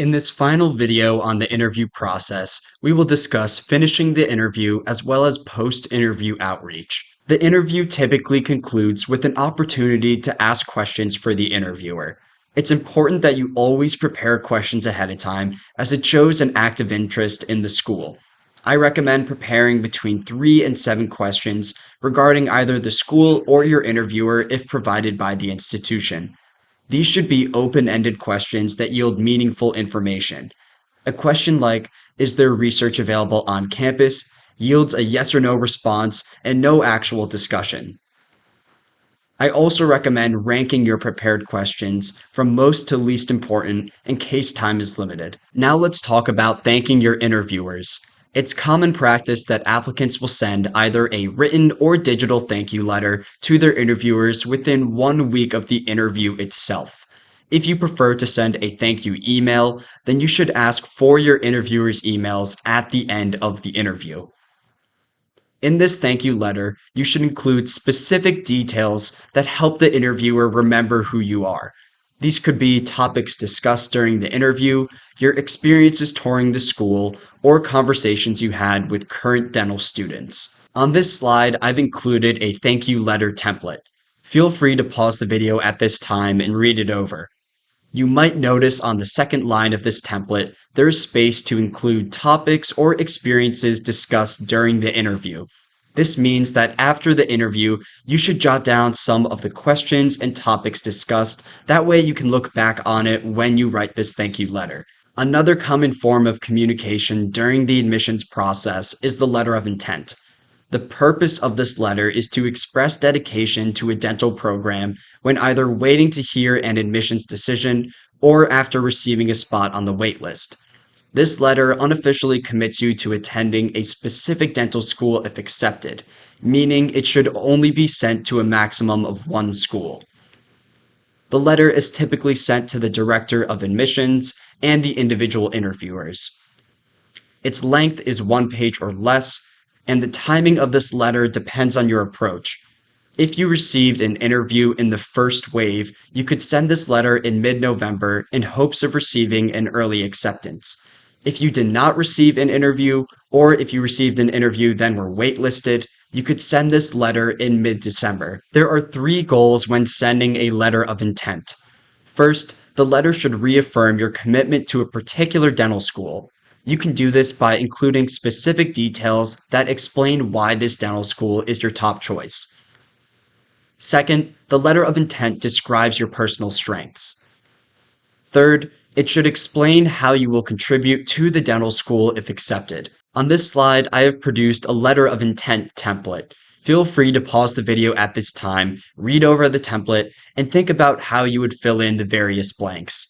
In this final video on the interview process, we will discuss finishing the interview as well as post-interview outreach. The interview typically concludes with an opportunity to ask questions for the interviewer. It's important that you always prepare questions ahead of time as it shows an active interest in the school. I recommend preparing between 3 and 7 questions regarding either the school or your interviewer if provided by the institution. These should be open-ended questions that yield meaningful information. A question like, "Is there research available on campus?" yields a yes or no response and no actual discussion. I also recommend ranking your prepared questions from most to least important in case time is limited. Now let's talk about thanking your interviewers. It's common practice that applicants will send either a written or digital thank you letter to their interviewers within 1 week of the interview itself. If you prefer to send a thank you email, then you should ask for your interviewer's emails at the end of the interview. In this thank you letter, you should include specific details that help the interviewer remember who you are. These could be topics discussed during the interview, your experiences touring the school, or conversations you had with current dental students. On this slide, I've included a thank you letter template. Feel free to pause the video at this time and read it over. You might notice on the second line of this template, there is space to include topics or experiences discussed during the interview. This means that after the interview, you should jot down some of the questions and topics discussed. That way you can look back on it when you write this thank you letter. Another common form of communication during the admissions process is the letter of intent. The purpose of this letter is to express dedication to a dental program when either waiting to hear an admissions decision or after receiving a spot on the waitlist. This letter unofficially commits you to attending a specific dental school if accepted, meaning it should only be sent to a maximum of 1 school. The letter is typically sent to the director of admissions and the individual interviewers. Its length is 1 page or less, and the timing of this letter depends on your approach. If you received an interview in the first wave, you could send this letter in mid-November in hopes of receiving an early acceptance. If you did not receive an interview, or if you received an interview then were waitlisted, you could send this letter in mid-December. There are 3 goals when sending a letter of intent. First, the letter should reaffirm your commitment to a particular dental school. You can do this by including specific details that explain why this dental school is your top choice. Second, the letter of intent describes your personal strengths. Third, it should explain how you will contribute to the dental school if accepted. On this slide, I have produced a letter of intent template. Feel free to pause the video at this time, read over the template, and think about how you would fill in the various blanks.